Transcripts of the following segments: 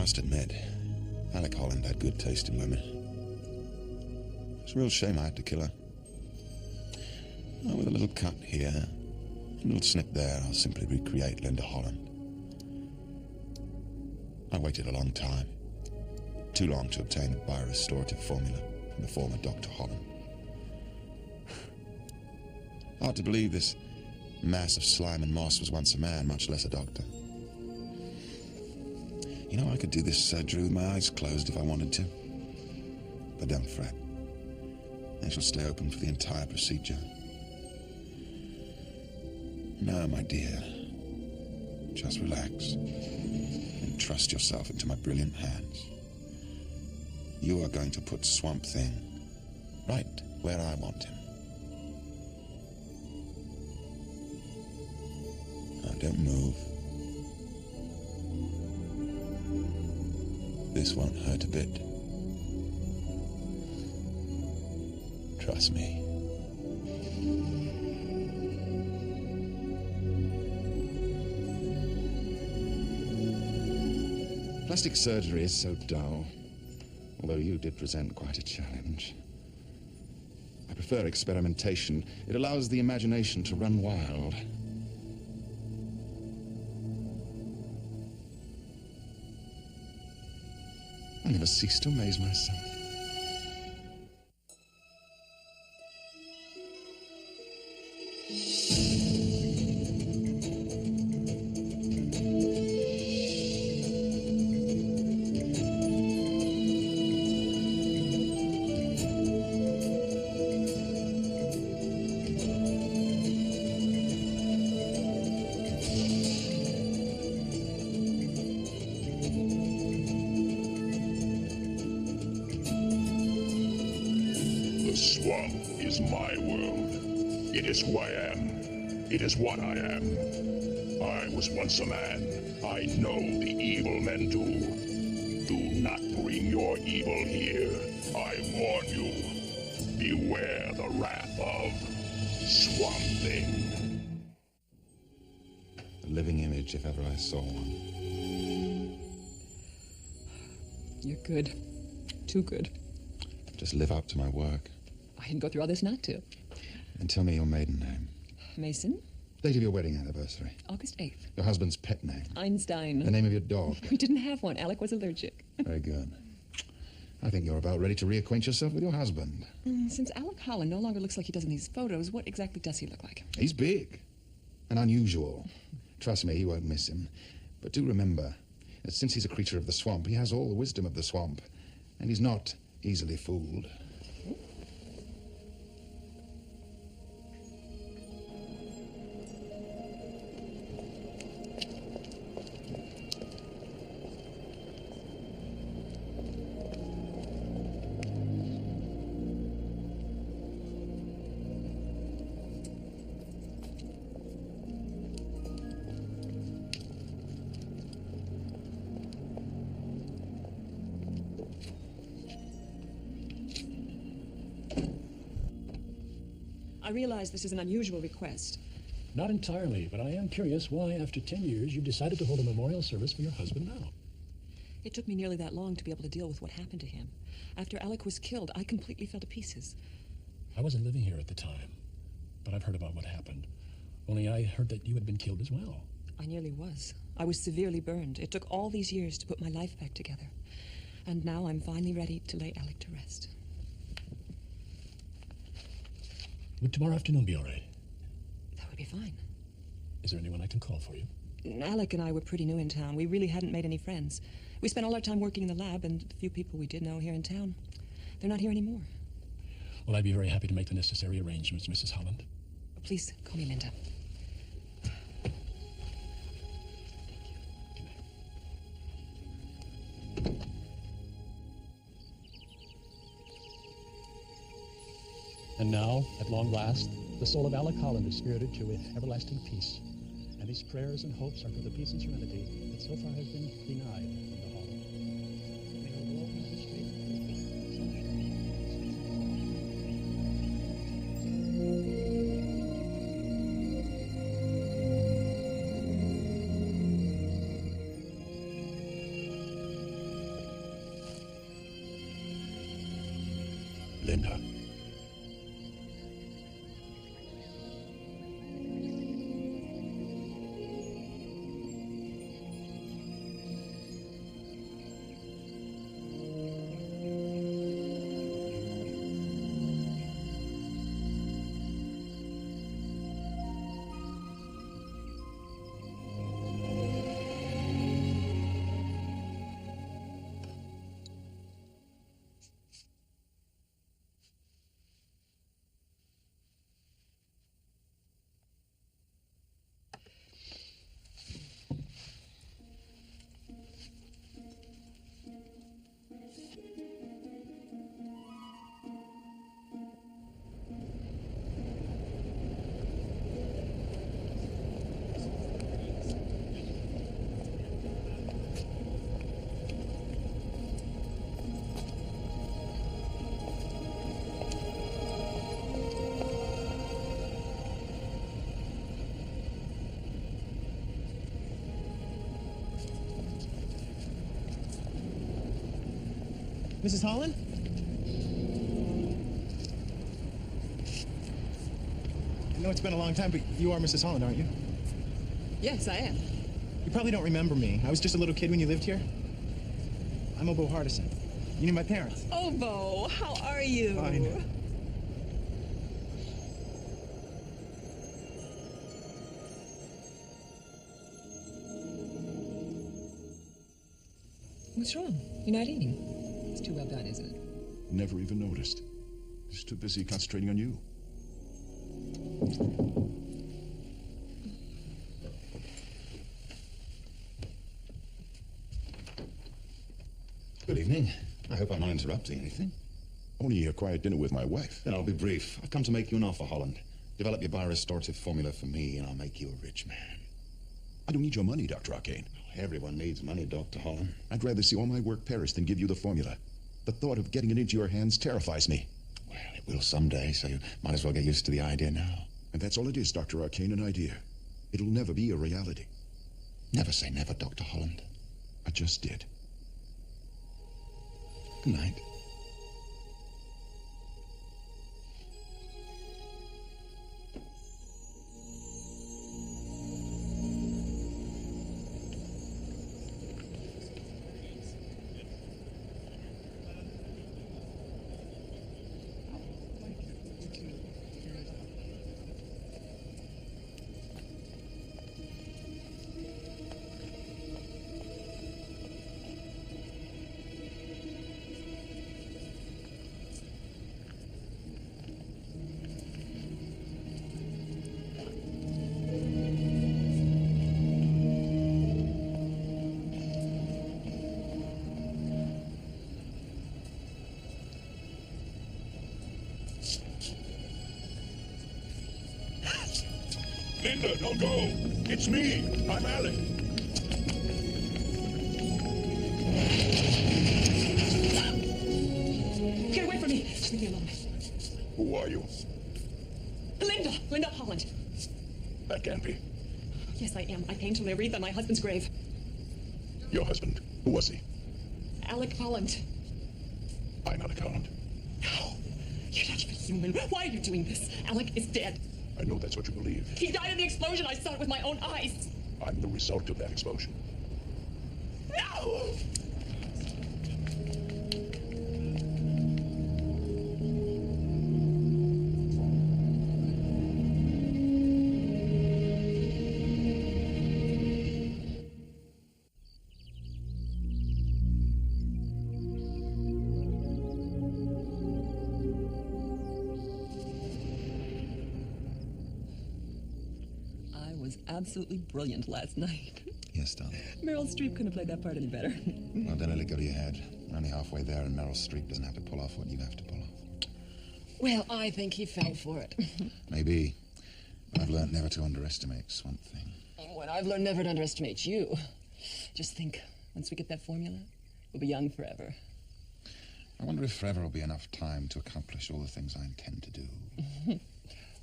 must admit, Alec Holland had good taste in women. It's a real shame I had to kill her. With a little cut here, a little snip there, I'll simply recreate Linda Holland. I waited a long time. Too long to obtain a biorestorative formula from the former Dr. Holland. Hard to believe this mass of slime and moss was once a man, much less a doctor. You know, I could do this surgery with my eyes closed if I wanted to. But don't fret. They shall stay open for the entire procedure. Now, my dear, just relax and trust yourself into my brilliant hands. You are going to put Swamp Thing right where I want him. Now, don't move. This won't hurt a bit. Trust me. Plastic surgery is so dull, although you did present quite a challenge. I prefer experimentation. It allows the imagination to run wild. I never cease to amaze myself. Swamp is my world. It is who I am. It is what I am. I was once a man. I know the evil men do. Do not bring your evil here. I warn you. Beware the wrath of Swamp Thing. A living image, if ever I saw one. You're good. Too good. Just live up to my work. I didn't go through all this not to. And tell me your maiden name. Mason? Date of your wedding anniversary. August 8th. Your husband's pet name. Einstein. The name of your dog. We didn't have one. Alec was allergic. Very good. I think you're about ready to reacquaint yourself with your husband. Since Alec Holland no longer looks like he does in these photos, what exactly does he look like? He's big and unusual. Trust me, you won't miss him. But do remember that since he's a creature of the swamp, he has all the wisdom of the swamp. And he's not easily fooled. I realize this is an unusual request. Not entirely, but I am curious why, after 10 years, you decided to hold a memorial service for your husband now. It took me nearly that long to be able to deal with what happened to him. After Alec was killed, I completely fell to pieces. I wasn't living here at the time, but I've heard about what happened. Only I heard that you had been killed as well. I nearly was. I was severely burned. It took all these years to put my life back together. And now I'm finally ready to lay Alec to rest. Would tomorrow afternoon be all right? That would be fine. Is there anyone I can call for you? Alec and I were pretty new in town. We really hadn't made any friends. We spent all our time working in the lab, and the few people we did know here in town, they're not here anymore. Well, I'd be very happy to make the necessary arrangements, Mrs. Holland. Please, call me Linda. And now, at long last, the soul of Alec Holland is spirited to everlasting peace. And these prayers and hopes are for the peace and serenity that so far has been denied in the Hall. May her world have this faith, Linda. Mrs. Holland? I know it's been a long time, but you are Mrs. Holland, aren't you? Yes, I am. You probably don't remember me. I was just a little kid when you lived here. I'm Obo Hardison. You knew my parents. Oh, Bo, how are you? Fine. What's wrong? You're not eating. It's too well done, isn't it? Never even noticed. Just too busy concentrating on you. Good evening. I hope I'm not interrupting anything. Only a quiet dinner with my wife. Then I'll be brief. I've come to make you an offer, Holland. Develop your biorestorative formula for me, and I'll make you a rich man. I don't need your money, Dr. Arcane. Everyone needs money, Dr. Holland. I'd rather see all my work perish than give you the formula. The thought of getting it into your hands terrifies me. Well, it will someday, so you might as well get used to the idea now. And that's all it is, Dr. Arcane, an idea. It'll never be a reality. Never say never, Dr. Holland. I just did. Good night. Linda, don't go! It's me! I'm Alec! Get away from me! Just leave me alone. Who are you? Linda Holland. That can't be. Yes, I am. I painted a wreath on my husband's grave. Your husband. Who was he? Alec Holland. I'm Alec Holland. No, you're not even human. Why are you doing this? Alec is dead. I know that's what you believe. He died in the explosion. I saw it with my own eyes. I'm the result of that explosion. No! Absolutely brilliant last night. Yes, darling. Meryl Streep couldn't have played that part any better. Well, don't let it go to your head. We're only halfway there, and Meryl Streep doesn't have to pull off what you have to pull off. Well, I think he fell for it. Maybe. But I've learned never to underestimate Swamp Thing. Well, I've learned never to underestimate you. Just think, once we get that formula, we'll be young forever. I wonder if forever will be enough time to accomplish all the things I intend to do.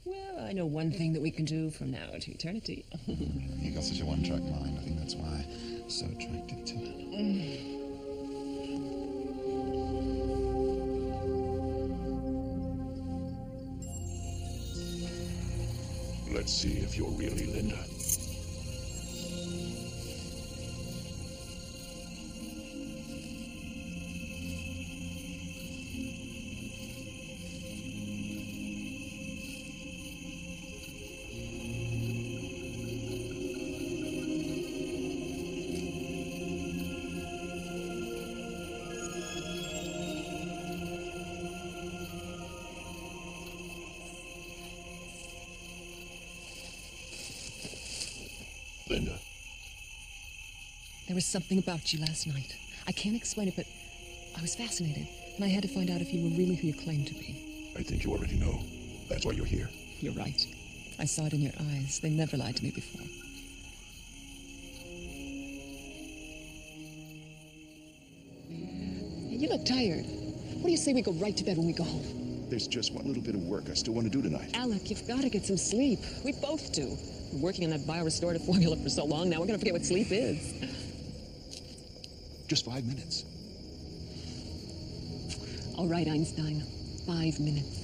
Well, I know one thing that we can do from now to eternity. You got such a one-track mind. I think that's why I'm so attracted to it. Let's see if you're really Linda. Linda. There was something about you last night. I can't explain it, but I was fascinated, and I had to find out if you were really who you claimed to be. I think you already know. That's why you're here. You're right. I saw it in your eyes. They never lied to me before. You look tired. What do you say we go right to bed when we go home? There's just one little bit of work I still want to do tonight. Alec, you've got to get some sleep. We both do. We're working on that biorestorative formula for so long now, we're going to forget what sleep is. Just 5 minutes. All right, Einstein. 5 minutes.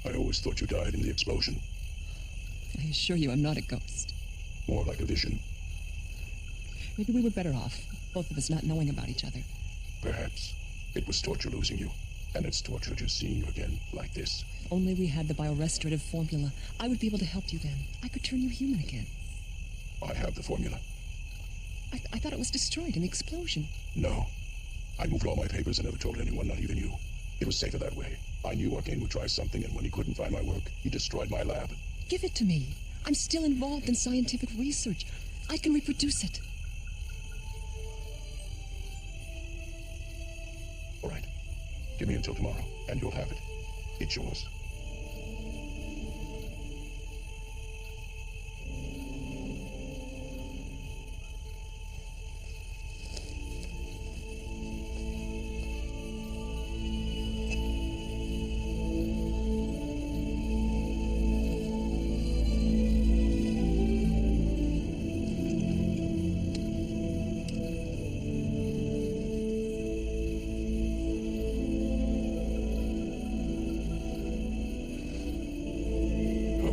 I always thought you died in the explosion. I assure you I'm not a ghost. More like a vision. Maybe we were better off, both of us not knowing about each other. Perhaps. It was torture losing you. And it's torture just seeing you again, like this. If only we had the biorestorative formula. I would be able to help you then. I could turn you human again. I have the formula. I thought it was destroyed in the explosion. No. I moved all my papers and never told anyone, not even you. It was safer that way. I knew Arcane would try something, and when he couldn't find my work, he destroyed my lab. Give it to me. I'm still involved in scientific research. I can reproduce it. All right. Give me until tomorrow, and you'll have it. It's yours.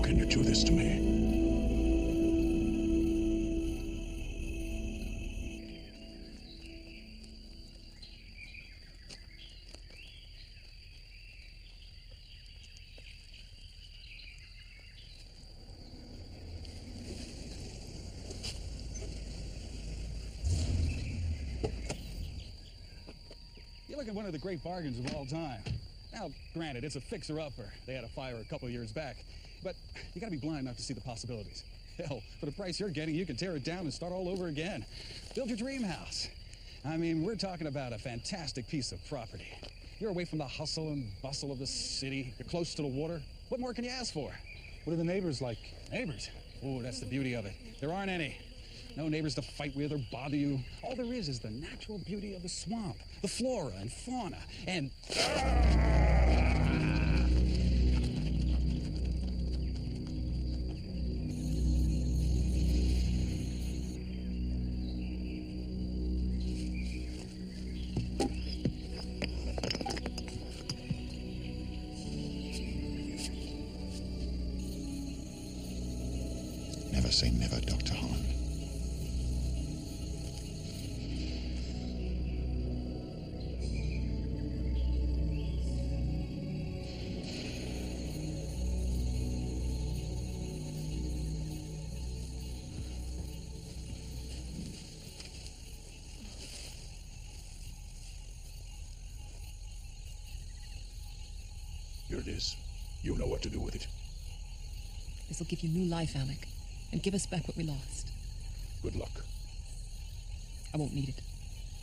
Can you do this to me? You look at one of the great bargains of all time. Now, granted, it's a fixer-upper. They had a fire a couple of years back. But you gotta be blind not to see the possibilities. Hell, for the price you're getting, you can tear it down and start all over again. Build your dream house. I mean, we're talking about a fantastic piece of property. You're away from the hustle and bustle of the city. You're close to the water. What more can you ask for? What are the neighbors like? Neighbors? Oh, that's the beauty of it. There aren't any. No neighbors to fight with or bother you. All there is the natural beauty of the swamp, the flora and fauna, and... Never say never, Dr. Hahn. Here it is. You know what to do with it. This'll give you new life, Alec, and give us back what we lost. Good luck. I won't need it.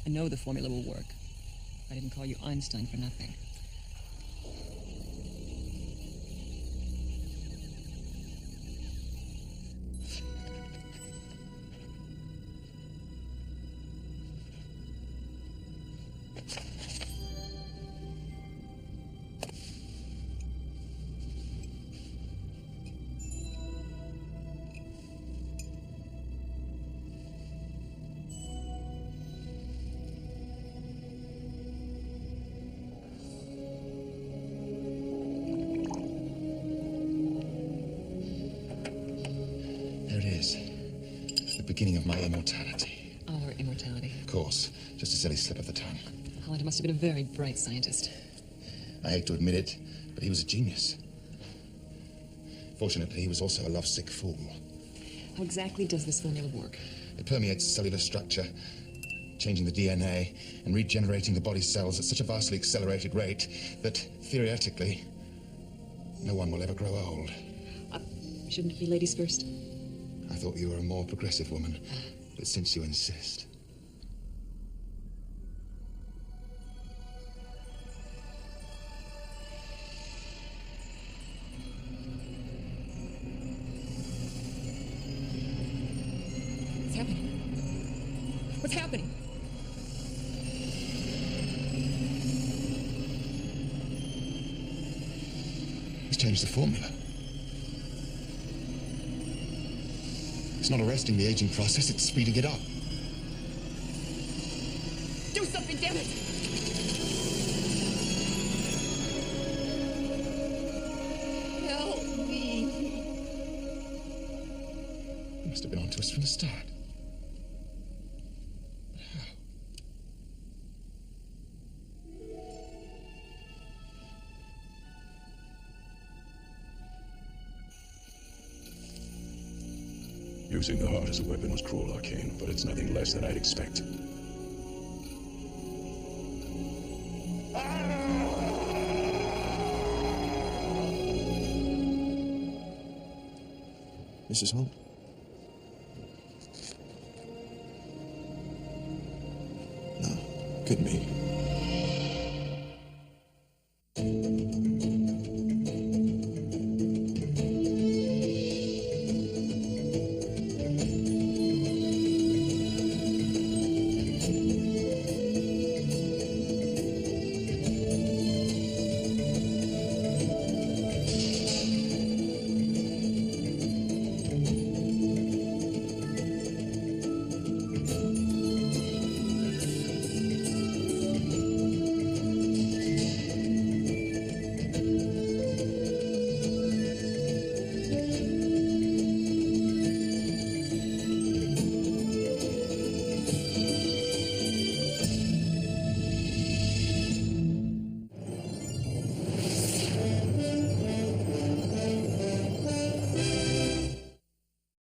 I know the formula will work. I didn't call you Einstein for nothing. There it is. The beginning of my immortality. Our immortality. Of course. Just a silly slip of the tongue. Holland must have been a very bright scientist. I hate to admit it, but he was a genius. Fortunately, he was also a lovesick fool. How exactly does this formula work? It permeates cellular structure, changing the DNA and regenerating the body's cells at such a vastly accelerated rate that, theoretically, no one will ever grow old. Shouldn't it be ladies first? I thought you were a more progressive woman, but since you insist... What's happening? What's happening? He's changed the formula. It's not arresting the aging process, it's speeding it up. Do something, damn it! Help me! He must have been onto us from the start. But how? Using the heart as a weapon was cruel, Arcane, but it's nothing less than I'd expect. Mrs. Hunt? No, couldn't be.